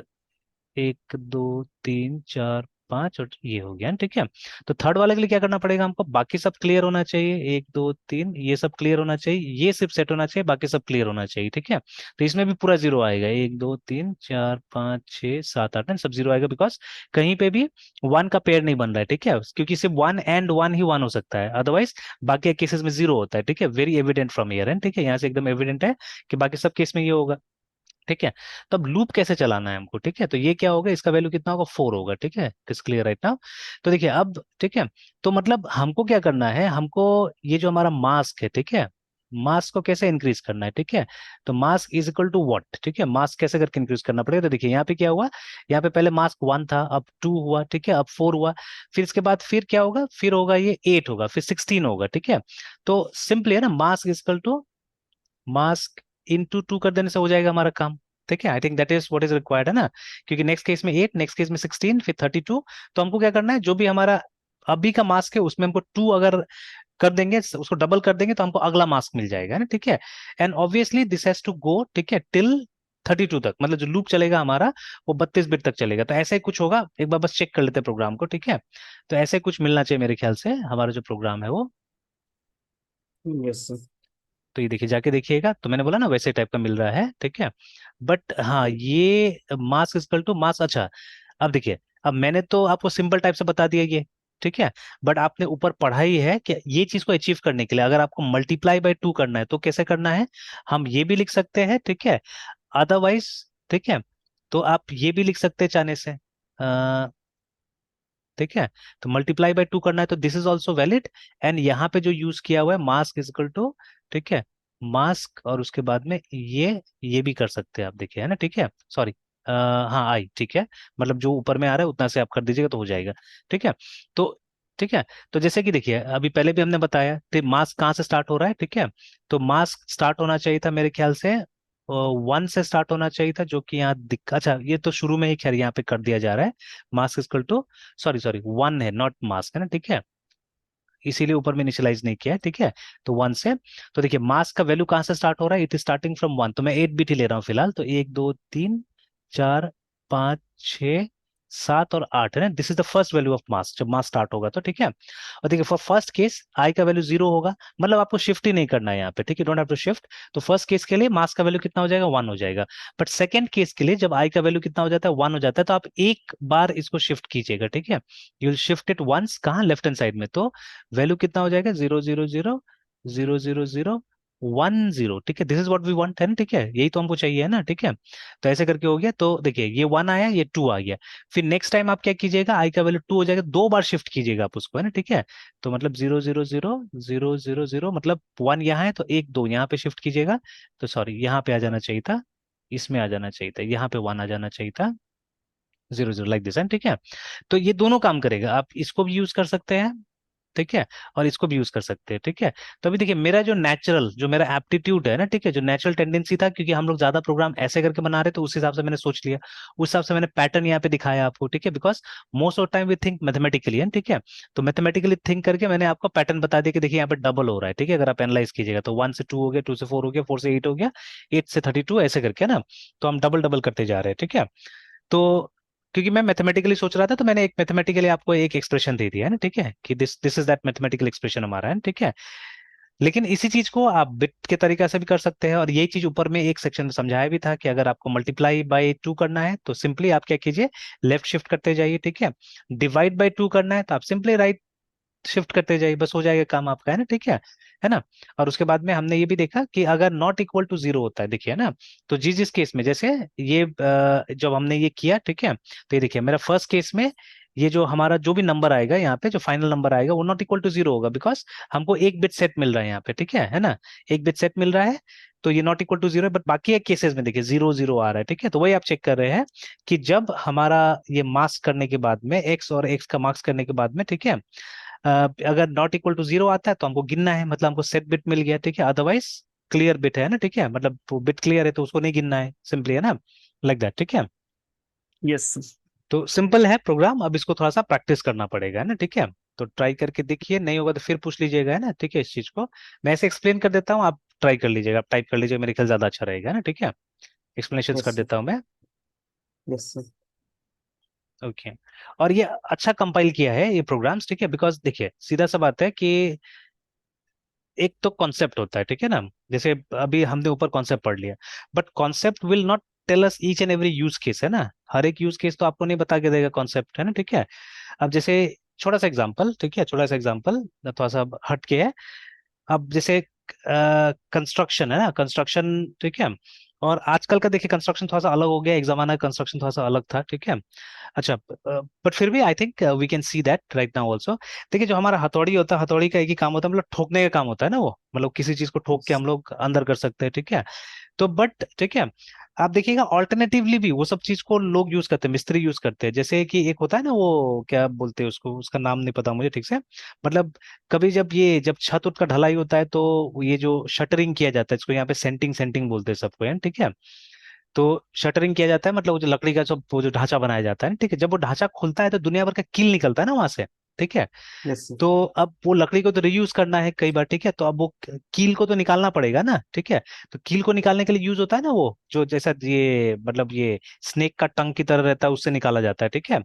1 2 3 4 5 और ये हो गया, ठीक है। तो थर्ड वाले के लिए क्या करना पड़ेगा हमको, बाकी सब क्लियर होना चाहिए, 1 2 3 ये सब क्लियर होना चाहिए, ये सिर्फ सेट होना चाहिए, बाकी सब क्लियर होना चाहिए, ठीक है। तो इसमें भी पूरा जीरो आएगा, 1 2 3 4 5 6 7 8 9 सब जीरो आएगा, बिकॉज कहीं पे भी 1 का पेयर नहीं बन रहा है, ठीक है, क्योंकि सिर्फ 1 एंड 1 ही 1 हो सकता है, अदरवाइज बाकी केसेस में 0 होता है, ठीक है। Very evident from here and, ठीक है, यहाँ से एकदम एविडेंट है कि बाकी सब केस में ये होगा, ठीक है। तो अब लूप कैसे चलाना है हमको, ठीक है, तो ये क्या होगा, इसका वैल्यू कितना होगा 4 होगा, ठीक है, इट्स क्लियर राइट नाउ। तो देखिए अब, ठीक है, तो मतलब हमको क्या करना है, हमको ये जो हमारा मास्क है, ठीक है, मास्क को कैसे इंक्रीज करना है, ठीक है। तो mask is equal to what, ठीक है, मास्क कैसे करके इंक्रीज करना पड़ेगा, तो देखिए यहाँ पे क्या हुआ, यहाँ पे पहले मास्क 1 था, अब 2 हुआ, ठीक है, अब 4 हुआ, फिर इसके बाद फिर क्या होगा, फिर होगा ये 8 होगा, फिर 16 होगा, ठीक है। तो सिंपली है ना, mask is equal to mask into 2 कर देने से हो जाएगा हमारा काम, ठीक है। I think that is what is required, है ना, क्योंकि नेक्स्ट केस में 8, नेक्स्ट केस में 16, फिर 32। तो हमको क्या करना है, जो भी हमारा अभी का मास्क है उसमें हमको 2 अगर कर देंगे, उसको डबल कर देंगे, तो हमको अगला मास्क मिल जाएगा, है ना, ठीक है। And obviously this has to go, ठीक है, टिल 32 तक, मतलब जो लूप चलेगा हमारा वो 32 बिट तक चलेगा। तो ऐसा ही कुछ होगा, एक बार बस चेक कर लेते हैं प्रोग्राम को, ठीक है। तो ऐसे कुछ मिलना चाहिए मेरे ख्याल से हमारा जो प्रोग्राम है वो। Yes sir. तो ये देखिए, जाके देखिएगा, तो मैंने बोला ना वैसे टाइप का मिल रहा है, ठीक है। बट हाँ, ये मास इक्वल टू मास, अच्छा। अब देखिए, अब मैंने तो आपको सिंपल टाइप से बता दिया ये, ठीक है। बट आपने ऊपर पढ़ा ही है कि ये चीज को अचीव करने के लिए अगर आपको मल्टीप्लाई बाय 2 करना है तो कैसे करना है, हम ये भी लिख सकते हैं, ठीक है, अदरवाइज, ठीक है, तो आप ये भी लिख सकते हैं चाहने से, ठीक है। तो मल्टीप्लाई बाय 2 करना है तो this is also valid. And यहाँ पे जो यूज किया हुआ है मास्क इज इक्वल टू, ठीक है, मास्क, और उसके बाद में ये भी कर सकते हैं आप, देखिए, है ना, ठीक है, सॉरी, हाँ आई, ठीक है, मतलब जो ऊपर में आ रहा है उतना से आप कर दीजिएगा तो हो जाएगा, ठीक है। तो ठीक है, तो जैसे कि देखिए अभी पहले भी हमने बताया कि मास्क कहाँ से स्टार्ट हो रहा है, ठीक है। तो मास्क स्टार्ट होना चाहिए था मेरे ख्याल से 1 से स्टार्ट होना चाहिए था, जो कि यहाँ दिख, अच्छा ये तो शुरू में ही खैर यहाँ पे कर दिया जा रहा है, mask equal to, sorry sorry 1 है, नॉट मास्क, है ना, ठीक है, इसीलिए ऊपर में इनिशियलाइज नहीं किया है, ठीक है। तो 1 से, तो देखिए मास्क का वैल्यू कहाँ से स्टार्ट हो रहा है, इट इज स्टार्टिंग फ्रॉम 1, तो मैं 8 बिट ही ले रहा हूँ फिलहाल, तो 1 2 3 4 5 6 7 और 8 है ना, this is the first value of mass जब मास स्टार्ट होगा तो, ठीक है। और देखिए फॉर फर्स्ट केस आई का वैल्यू 0 होगा, मतलब आपको शिफ्ट ही नहीं करना है यहाँ पे, ठीक है, डोंट हैव टू शिफ्ट। तो फर्स्ट केस के लिए मास का वैल्यू कितना हो जाएगा, 1 हो जाएगा। बट सेकंड केस के लिए जब आई का वैल्यू कितना हो जाता है, 1 हो जाता है, तो आप एक बार इसको शिफ्ट कीजिएगा, ठीक है, you will shift it once, कहाँ, लेफ्ट हैंड साइड में, तो वैल्यू कितना हो जाएगा, 0 0 0 0 0 0 1 0, ठीक है, this is what we want, है ना, ठीक है, यही तो हमको चाहिए, है ना, ठीक है। तो ऐसे करके हो गया, तो देखिए ये 1 आया, ये 2 आ गया। फिर नेक्स्ट टाइम आप क्या कीजिएगा, आई का वैल्यू 2 हो जाएगा, 2 बार शिफ्ट कीजिएगा आप उसको, है ना, ठीक है। तो मतलब 0 0 0 0 0 0 मतलब 1 यहाँ है तो 1 2 यहाँ पे शिफ्ट कीजिएगा, तो सॉरी यहाँ पे आ जाना चाहिए था, इसमें आ जाना चाहिए था, यहाँ पे 1 आ जाना चाहिए था, 0 0 लाइक दिस है, ठीक है। तो ये दोनों काम करेगा, आप इसको भी यूज कर सकते हैं, ठीक है, और इसको भी यूज कर सकते हैं, ठीक है। तो अभी देखिए मेरा जो नेचुरल, जो मेरा एप्टीट्यूड है ना, ठीक है, जो नेचुरल टेंडेंसी था, क्योंकि हम लोग ज्यादा प्रोग्राम ऐसे करके बना रहे, तो उस हिसाब से मैंने सोच लिया, उस हिसाब से मैंने पैटर्न यहाँ पे दिखाया आपको, ठीक है, because most of time we think mathematically है, ठीक है। तो मैथमेटिकली थिंक करके मैंने आपको पैटर्न बता दिया कि देखिए यहाँ पे डबल हो रहा है, ठीक है, अगर आप एनालाइज कीजिएगा तो 1 से 2 हो गया, 2 से 4 हो गया, 4 से 8 हो गया, 8 से 32 ऐसे करके ना, तो हम डबल डबल करते जा रहे हैं, ठीक है। तो क्योंकि मैं मैथमेटिकली सोच रहा था, तो मैंने एक मैथमेटिकली आपको एक एक्सप्रेशन दे दिया है ना, ठीक है, कि this this is that mathematical expression हमारा है, ठीक है। लेकिन इसी चीज को आप बिट के तरीका से भी कर सकते हैं, और यही चीज ऊपर में एक सेक्शन में समझाया भी था कि अगर आपको मल्टीप्लाई बाय 2 करना है तो सिंपली आप क्या कीजिए, लेफ्ट शिफ्ट करते जाइए, ठीक है। डिवाइड बाय 2 करना है तो आप सिंपली राइट शिफ्ट करते जाइए, बस हो जाएगा काम आपका, है ना, ठीक है ना। और उसके बाद में हमने ये भी देखा कि अगर नॉट इक्वल टू जीरो होता है, देखिए, है ना, तो जिस केस में, जैसे ये जब हमने ये किया, ठीक है, तो ये देखिए मेरा फर्स्ट केस में ये जो हमारा जो भी नंबर आएगा यहाँ पे, जो फाइनल नंबर आएगा वो नॉट इक्वल टू जीरो होगा, बिकॉज हमको एक बिट सेट मिल रहा है यहाँ पे, ठीक है ना, एक बिट सेट मिल रहा है, तो ये नॉट इक्वल टू जीरो है। बट बाकी एक केसेस में देखिए जीरो जीरो आ रहा है, ठीक है, तो वही आप चेक कर रहे हैं कि जब हमारा ये मार्क्स करने के बाद में, एक्स और एक्स का मार्क्स करने के बाद में, ठीक है, अगर नॉट इक्वल टू जीरो आता है तो हमको गिनना है, मतलब हमको सेट बिट मिल गया, ठीक है, अदरवाइज क्लियर बिट है ना, ठीक है, मतलब बिट क्लियर है तो उसको नहीं गिनना है, सिंपली, है ना, लाइक दैट, ठीक है। Yes sir. तो सिंपल है प्रोग्राम, अब इसको थोड़ा सा प्रैक्टिस करना पड़ेगा, है ना, ठीक है। तो ट्राई करके देखिए, नहीं होगा तो फिर पूछ लीजिएगा, है ना, ठीक है, इस चीज को मैं ऐसे एक्सप्लेन कर देता हूँ, आप ट्राई कर लीजिएगा, आप टाइप कर लीजिएगा, मेरे ख्याल ज्यादा अच्छा रहेगा, है ना, ठीक है, एक्सप्लेनेशन यस कर सर। देता हूँ मैं। Yes sir. ओके। और ये अच्छा कंपाइल किया है ये प्रोग्राम्स, ठीक है, बिकॉज देखिए सीधा सा बात है कि एक तो कॉन्सेप्ट होता है, ठीक है ना, जैसे अभी हमने ऊपर कॉन्सेप्ट पढ़ लिया, but concept will not tell us each and every use case, है ना, हर एक यूज केस तो आपको नहीं बता के देगा कॉन्सेप्ट, है ना, ठीक है। अब जैसे छोटा सा एग्जांपल, ठीक है, छोटा सा एग्जांपल थोड़ा सा हट के है। अब जैसे कंस्ट्रक्शन है ना, कंस्ट्रक्शन, ठीक है, और आजकल का देखिए कंस्ट्रक्शन थोड़ा सा अलग हो गया, एक जमाना कंस्ट्रक्शन थोड़ा सा अलग था, ठीक है। अच्छा, बट फिर भी I think we can see that right now also. देखिए जो हमारा हथौड़ी होता है, हथौड़ी का एक ही काम होता है, मतलब ठोकने का काम होता है ना, वो मतलब किसी चीज को ठोक के यस। हम लोग अंदर कर सकते हैं, ठीक है। तो बट ठीक है, आप देखिएगा ऑल्टरनेटिवली भी वो सब चीज को लोग यूज करते हैं, मिस्त्री यूज करते हैं, जैसे कि एक होता है ना, वो क्या बोलते हैं उसको, उसका नाम नहीं पता मुझे ठीक से, मतलब कभी जब छत उत का ढलाई होता है तो ये जो शटरिंग किया जाता है, इसको यहाँ पे सेंटिंग सेंटिंग बोलते हैं सबको, है ठीक है। तो शटरिंग किया जाता है, मतलब वो जो लकड़ी का जो वो जो ढांचा बनाया जाता है, ठीक है, जब वो ढांचा खुलता है तो दुनिया भर का कील निकलता है ना वहां से, ठीक है। Yes sir. तो अब वो लकड़ी को तो रियूज करना है कई बार, ठीक है, तो अब वो कील को तो निकालना पड़ेगा ना, ठीक है। तो कील को निकालने के लिए यूज होता है ना वो जो जैसा ये मतलब ये स्नेक का टंग की तरह रहता है, उससे निकाला जाता है, ठीक है।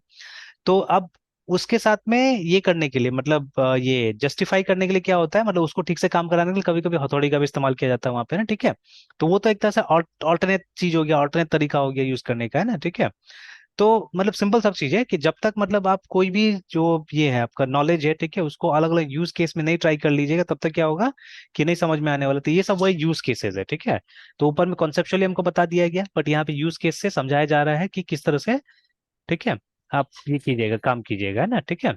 तो अब उसके साथ में ये करने के लिए, मतलब ये जस्टिफाई करने के लिए क्या होता है, मतलब उसको ठीक से काम कराने के लिए कभी कभी हथौड़ी का भी इस्तेमाल किया जाता है वहां पे ना, ठीक है। तो वो तो एक तरह से ऑल्टरनेट चीज हो गया, ऑल्टरनेट तरीका हो गया यूज करने का, है ना, ठीक है। तो मतलब सिंपल सब चीज है कि जब तक मतलब आप कोई भी जो ये है आपका नॉलेज है, ठीक है, उसको अलग अलग यूज केस में नहीं ट्राई कर लीजिएगा, तब तक क्या होगा कि नहीं समझ में आने वाला, तो ये सब वही यूज केसेस है, ठीक है। तो ऊपर में कॉन्सेप्चुअली हमको बता दिया गया, बट यहाँ पे यूज केस से समझाया जा रहा है कि किस तरह से, ठीक है, आप ये कीजिएगा, काम कीजिएगा, है ना, ठीक है।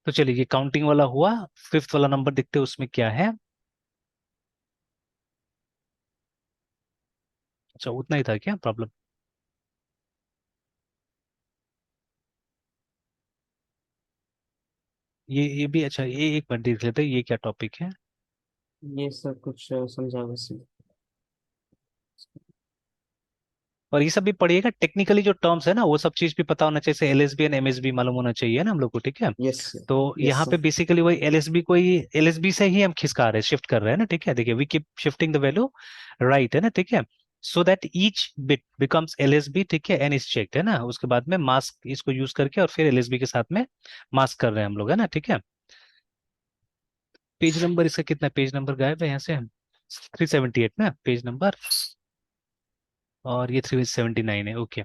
तो चलिए ये काउंटिंग वाला हुआ, फिफ्थ वाला नंबर देखते हैं उसमें क्या है। अच्छा उतना ही था क्या प्रॉब्लम? ये भी अच्छा, ये एक मिनट देख लेते हैं ये क्या टॉपिक है। ये सब कुछ समझा वैसे। और ये सब भी पढ़िएगा, टेक्निकली जो टर्म्स है ना वो सब चीज भी पता होना चाहिए, जैसे एलएसबी एंड एमएसबी मालूम होना चाहिए ना हम लोग को, ठीक है। Yes sir. तो यस यहाँ पे सर। बेसिकली वही एलएसबी को ही, एलएसबी से ही हम खिसका रहे हैं, शिफ्ट कर रहे हैं ना, ठीक है, देखिए we keep shifting the value, right, है ना, ठीक है, so that each bit becomes LSB, ठीक है, एंड इज चेक्ड, है ना, उसके बाद में मास्क इसको यूज करके और फिर एलएसबी के साथ में मास्क कर रहे हैं हम लोग, है ना, ठीक है। पेज नंबर इसका कितना, पेज नंबर गायब है यहाँ से, 378 ना पेज नंबर, और ये 379 है, ओके।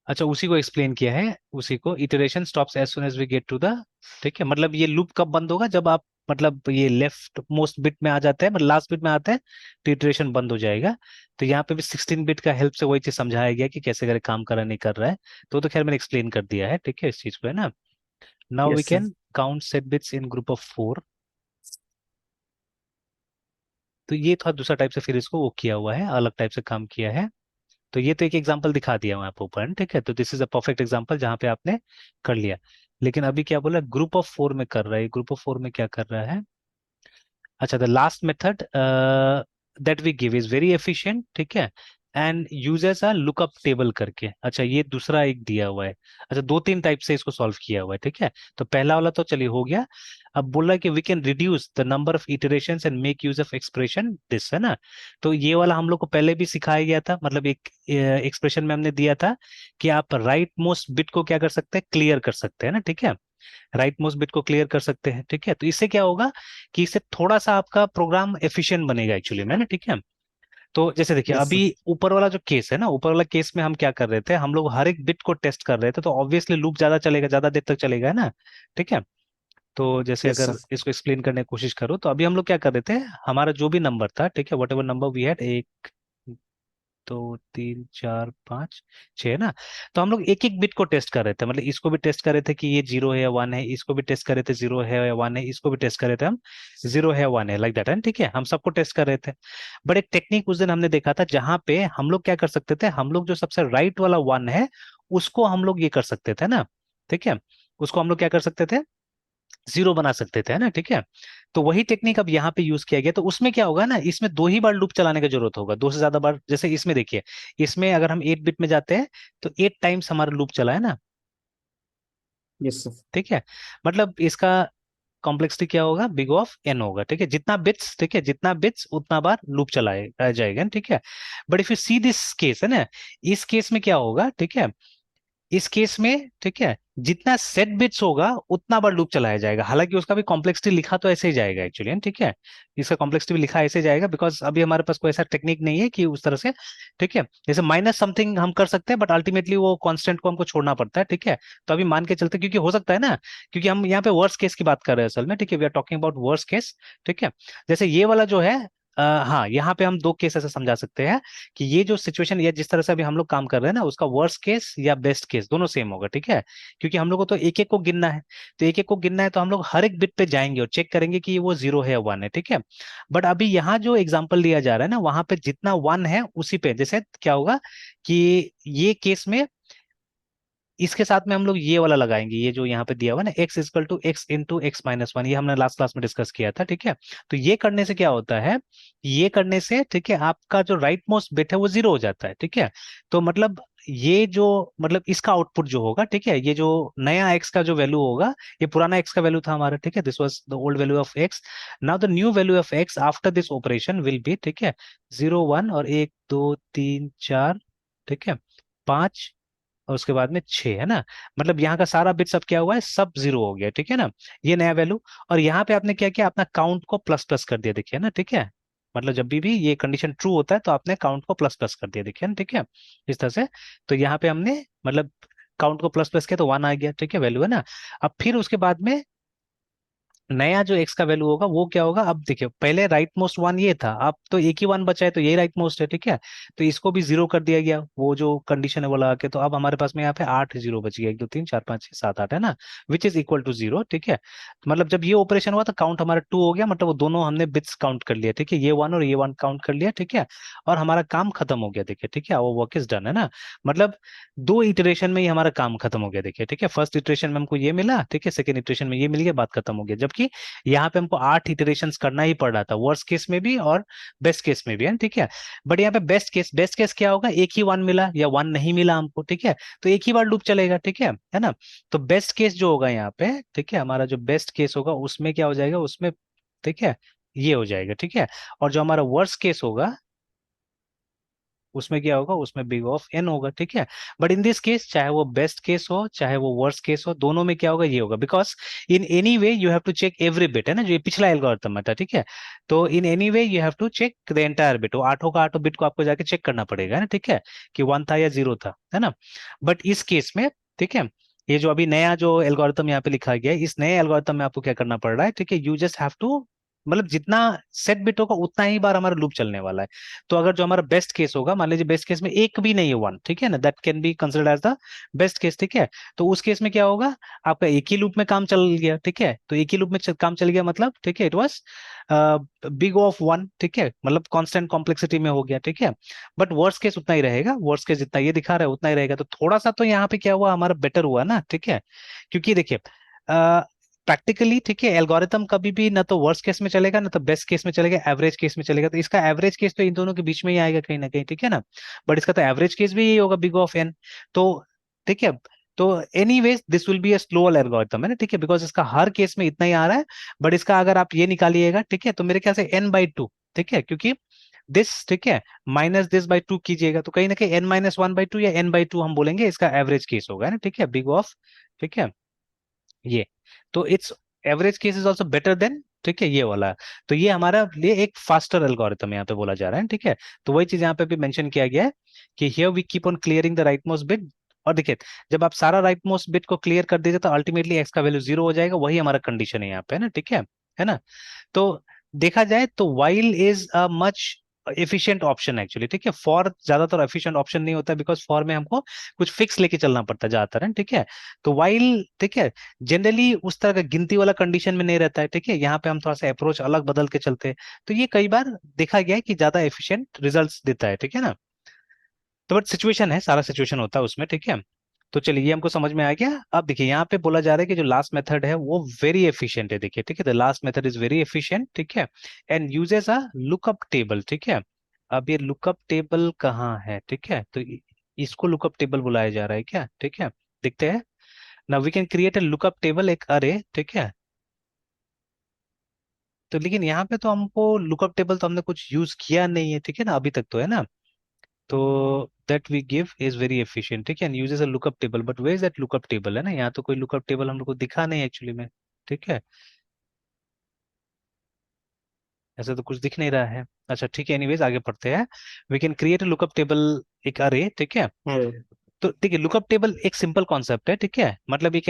अच्छा उसी को एक्सप्लेन किया है, उसी को, iteration stops as soon as we get to the, ठीक है, मतलब ये लूप कब बंद होगा, जब आप मतलब ये लेफ्ट मोस्ट बिट में आ जाते हैं, मतलब लास्ट बिट में आते हैं, तो इटरेशन बंद हो जाएगा। तो यहाँ पे भी 16 बिट का हेल्प से वही चीज समझाया गया कि कैसे करे, काम कर रहा नहीं कर रहा है, तो खैर मैंने एक्सप्लेन कर दिया है, ठीक है, इस चीज को, है ना। Now we yes sir. Can count set bits in group of 4। तो ये था दूसरा टाइप से, फिर इसको वो किया हुआ है, अलग टाइप से काम किया है। तो ये तो एक एग्जांपल दिखा दिया हूं आपको ऊपर, ठीक है, तो this is a perfect example जहां पे आपने कर लिया। लेकिन अभी क्या बोला, ग्रुप ऑफ 4 में कर रहा है, ग्रुप ऑफ 4 में क्या कर रहा है। अच्छा, the last method that we give is very efficient, ठीक है, and uses a lookup table करके। अच्छा ये दूसरा एक दिया हुआ है, अच्छा दो तीन टाइप से इसको सॉल्व किया हुआ है, ठीक है। तो पहला वाला तो चलिए हो गया। अब बोल रहा है कि we can reduce the number of iterations and make use of expression this, है ना। तो ये वाला हम लोग को पहले भी सिखाया गया था, मतलब एक एक्सप्रेशन में हमने दिया था कि आप राइट मोस्ट बिट को क्या कर सकते हैं, क्लियर कर सकते हैं ना, ठीक है, राइट मोस्ट बिट को क्लियर कर सकते हैं, ठीक है। तो इससे क्या होगा कि इससे थोड़ा सा आपका प्रोग्राम एफिशिएंट बनेगा एक्चुअली में ना, ठीक है। तो जैसे देखिए यस अभी सर। ऊपर वाला जो केस है ना, ऊपर वाला केस में हम क्या कर रहे थे, हम लोग हर एक बिट को टेस्ट कर रहे थे, तो ऑब्वियसली लूप ज्यादा चलेगा, ज्यादा देर तक चलेगा, है ना। ठीक है। तो जैसे यस अगर सर। इसको एक्सप्लेन करने की कोशिश करूँ, तो अभी हम लोग क्या कर रहे थे, हमारा जो भी नंबर था, ठीक है, whatever number we had, एक, दो, तीन, चार, पाँच, छः, है ना। तो हम लोग एक एक बिट को टेस्ट कर रहे थे, मतलब इसको भी टेस्ट कर रहे थे कि ये जीरो है या वन है, इसको भी टेस्ट कर रहे थे जीरो है या वन है, इसको भी टेस्ट कर रहे थे हम जीरो है या वन है, लाइक दैट है, ठीक है, हम सबको टेस्ट कर रहे थे। बट एक टेक्निक उस दिन हमने देखा था, जहां पे हम लोग क्या कर सकते थे, हम लोग जो सबसे राइट वाला वन है उसको हम लोग ये कर सकते थे ना, ठीक है, उसको हम लोग क्या कर सकते थे, जीरो बना सकते थे, है ना, ठीक है। तो वही टेक्निक अब यहाँ पे यूज किया गया, तो उसमें क्या होगा ना, इसमें दो ही बार लूप चलाने की जरूरत होगा, दो से ज्यादा बार, जैसे इसमें देखिए, इसमें अगर हम 8 बिट में जाते हैं तो 8 टाइम्स हमारा लूप चला, है ना, यस सर। ठीक है। मतलब इसका कॉम्प्लेक्सिटी क्या होगा, बिग ऑफ एन होगा, ठीक है, जितना बिट्स, ठीक है, जितना बिट्स उतना बार लूप चलाया जाएगा, ठीक है। But if you see this case, है ना, इस केस में क्या होगा, ठीक है, इस केस में, ठीक है, जितना सेट बिट्स होगा उतना बार लूप चलाया जाएगा, हालांकि उसका भी कॉम्प्लेक्सिटी लिखा तो ऐसे ही जाएगा एक्चुअली, ठीक है, इसका कॉम्प्लेक्सिटी भी लिखा ऐसे जाएगा, बिकॉज अभी हमारे पास कोई ऐसा टेक्निक नहीं है कि उस तरह से, ठीक है, जैसे माइनस समथिंग हम कर सकते हैं, बट अल्टीमेटली वो कांस्टेंट को हमको छोड़ना पड़ता है, ठीक है। तो अभी मान के चलते, क्योंकि हो सकता है ना, क्योंकि हम यहाँ पे वर्स्ट केस की बात कर रहे हैं असल में, ठीक है, we are talking about worst case, ठीक है। जैसे ये वाला जो है, हाँ, यहाँ पे हम दो केस ऐसे समझा सकते हैं कि ये जो सिचुएशन या जिस तरह से अभी हम लोग काम कर रहे हैं ना, उसका वर्स्ट केस या बेस्ट केस दोनों सेम होगा, ठीक है, क्योंकि हम लोग को तो एक एक को गिनना है, तो एक एक को गिनना है, तो हम लोग हर एक बिट पे जाएंगे और चेक करेंगे कि वो जीरो है या वन है, ठीक है। बट अभी यहाँ जो एग्जांपल दिया जा रहा है ना, वहां पे जितना वन है उसी पे, जैसे क्या होगा कि ये केस में इसके साथ में हम लोग ये वाला लगाएंगे, ये जो यहाँ पे दिया हुआ है ना, x equal to x into x minus one, ये हमने लास्ट क्लास में डिस्कस किया था, ठीक है। तो ये करने से क्या होता है, ये करने से, ठीक है, आपका जो राइट मोस्ट बिट है वो जीरो हो जाता है, ठीक है। तो मतलब ये जो, मतलब इसका आउटपुट जो होगा, ठीक है, ये जो नया एक्स का जो वैल्यू होगा, ये पुराना एक्स का वैल्यू था हमारा, ठीक है, this was the old value of x. Now the new value of x after this operation will be, ठीक है, जीरो वन और एक दो तीन चार, ठीक है, पांच, और उसके बाद में 6, है ना। मतलब यहाँ का सारा बिट सब क्या हुआ है, सब जीरो हो गया, ठीक है ना, ये नया वैल्यू। और यहाँ पे आपने क्या किया, अपना काउंट को प्लस प्लस कर दिया, देखिए ना, ठीक है, मतलब जब भी ये कंडीशन ट्रू होता है तो आपने काउंट को प्लस प्लस कर दिया, देखिए ना, ठीक है, इस तरह से। तो यहाँ पे हमने मतलब काउंट को प्लस प्लस किया तो वन आ गया, ठीक है, वैल्यू, है ना। अब फिर उसके बाद में नया जो एक्स का वैल्यू होगा वो क्या होगा, अब देखिए पहले राइट मोस्ट वन ये था, अब तो एक ही वन बचा है, तो ये राइट मोस्ट है, ठीक है। तो इसको भी जीरो कर दिया गया, वो जो कंडीशन है वो लगा के, तो अब हमारे पास में यहाँ पे 8 जीरो बच गया, एक दो तीन चार पाँच छह सात आठ, है ना, which is equal to zero, ठीक है। तो मतलब जब ये ऑपरेशन हुआ तो काउंट हमारा टू हो गया, मतलब वो दोनों हमने बिट्स काउंट कर लिया, ठीक है, ये वन और ये वन काउंट कर लिया, ठीक है। और हमारा काम खत्म हो गया, देखिए, ठीक है, वो वर्क इज डन, है ना। मतलब दो इटरेशन में ही हमारा काम खत्म हो गया, देखिए, ठीक है, फर्स्ट इटरेशन में हमको ये मिला, ठीक है, सेकंड इटरेशन में ये मिल गया, बात खत्म हो गया। जबकि यहाँ पे हमको 8 इटरेशंस करना ही पड़ रहा था, वर्स्ट केस में भी और बेस्ट केस में भी, है, ठीक है। बट यहाँ पे बेस्ट केस क्या होगा, एक ही वन मिला या वन नहीं मिला हमको, ठीक है, तो एक ही बार लूप चलेगा, ठीक है ना। तो बेस्ट केस जो होगा यहाँ पे, ठीक है, हमारा जो बेस्ट केस होगा उसमें क्या हो जाएगा, उसमें, ठीक है, ये हो जाएगा, ठीक है। और जो हमारा वर्स्ट केस होगा उसमें क्या होगा, उसमें बिग ऑफ एन होगा, ठीक है। बट इन दिस केस, चाहे वो बेस्ट केस हो चाहे वो वर्स्ट केस हो, दोनों में क्या होगा, ये होगा, because in any way you have to check every bit, है ना, जो ये पिछला एल्गोरिथम में था, ठीक है। तो in any way you have to check the entire bit, वो आठों का आठों बिट को आपको जाके चेक करना पड़ेगा, है ना, ठीक है, कि वन था या जीरो था, है ना। बट इस केस में, ठीक है, ये जो अभी नया जो एल्गोरिथम यहाँ पे लिखा गया है, इस नए एल्गोरिथम में आपको क्या करना पड़ रहा है, ठीक है, यू जस्ट हैव टू, मतलब जितना सेट बिट होगा उतना ही बार हमारा लूप चलने वाला है। तो अगर जो हमारा बेस्ट केस होगा, मान लीजिए बेस्ट केस में एक भी नहीं है वन, ठीक है ना, that can be considered as the best case, ठीक है। तो उस केस में क्या होगा, आपका एक ही लूप में काम चल गया, ठीक है, तो एक ही लूप में काम चल गया, मतलब, ठीक है, it was big of one, ठीक है, मतलब कांस्टेंट कॉम्प्लेक्सिटी में हो गया, ठीक है। बट वर्स्ट केस उतना ही रहेगा, वर्स्ट केस जितना ये दिखा रहा है उतना ही रहेगा, तो थोड़ा सा तो यहाँ पे क्या हुआ, हमारा बेटर हुआ ना, ठीक है। क्योंकि देखिए प्रैक्टिकली, ठीक है, एल्गोरिथम कभी भी ना तो वर्स्ट केस में चलेगा ना तो बेस्ट केस में चलेगा, एवरेज केस में चलेगा, तो इसका एवरेज केस तो इन दोनों के बीच में ही आएगा कहीं ना कहीं, ठीक है ना। बट इसका तो एवरेज केस भी यही होगा, बिग ऑफ एन। तो ठीक है, तो anyways this will be a slower algorithm, है ना, ठीक है, बिकॉज इसका हर केस में इतना ही आ रहा है। बट इसका अगर आप ये निकालिएगा, ठीक है, तो मेरे ख्याल से n/2, ठीक है, क्योंकि दिस, ठीक है, माइनस दिस बाई टू कीजिएगा, तो कहीं ना कहीं n-1/2 या n/2 हम बोलेंगे इसका एवरेज केस होगा, है ना, ठीक है, बिग ऑफ, ठीक है, ये। तो it's average case is also better than ठीक है, ये वाला। तो ये हमारा लिए एक फास्टर एल्गोरिथम यहाँ पे बोला जा रहा है, ठीक है। तो वही चीज यहाँ पे भी मेंशन किया गया है कि here we keep on clearing the right most bit. और देखिए, जब आप सारा राइट मोस्ट बिट को क्लियर कर दीजिए तो अल्टीमेटली एक्स का वैल्यू 0 हो जाएगा, वही हमारा कंडीशन है यहाँ पे, है ना, ठीक है ना। तो देखा जाए तो while is a much efficient option actually, ठीक है। फॉर ज्यादातर एफिशिएंट ऑप्शन नहीं होता, बिकॉज फॉर में हमको कुछ फिक्स लेके चलना पड़ता है ज्यादातर, है, ठीक है। तो वाइल, ठीक है, जनरली उस तरह का गिनती वाला कंडीशन में नहीं रहता है, ठीक है। यहाँ पे हम थोड़ा सा अप्रोच अलग बदल के चलते हैं, तो ये कई बार देखा गया है कि ज्यादा एफिशिएंट रिजल्ट्स देता है, ठीक है ना। तो बट सिचुएशन है, सारा सिचुएशन होता है उसमें, ठीक है। तो चलिए, ये हमको समझ में आ गया। अब देखिए, यहाँ पे बोला जा रहा है कि जो लास्ट मेथड है वो वेरी एफिशिएंट है, देखिए, ठीक है। The last method is very efficient, ठीक है, and uses a lookup table, ठीक है। अब ये लुकअप टेबल कहाँ है, ठीक है, तो इसको लुकअप टेबल बुलाया जा रहा है क्या, ठीक है। देखते हैं ना, we can create a lookup table, एक अरे, ठीक है। तो लेकिन यहाँ पे तो हमको लुकअप टेबल तो हमने कुछ यूज किया नहीं है, ठीक है ना, अभी तक तो, है ना। तो that we give is very efficient, ठीक है, and uses a lookup table, but where is that lookup table, है ना। यहाँ तो कोई लुकअप टेबल हम लोग को दिखा नहीं एक्चुअली में, ठीक है। ऐसा तो कुछ दिख नहीं रहा है। अच्छा, ठीक है, एनीवेज आगे पढ़ते हैं। We can create a lookup table, एक अरे, ठीक है। है। तो देखिए, लुकअप टेबल एक सिंपल कॉन्सेप्ट है, ठीक है। मतलब ये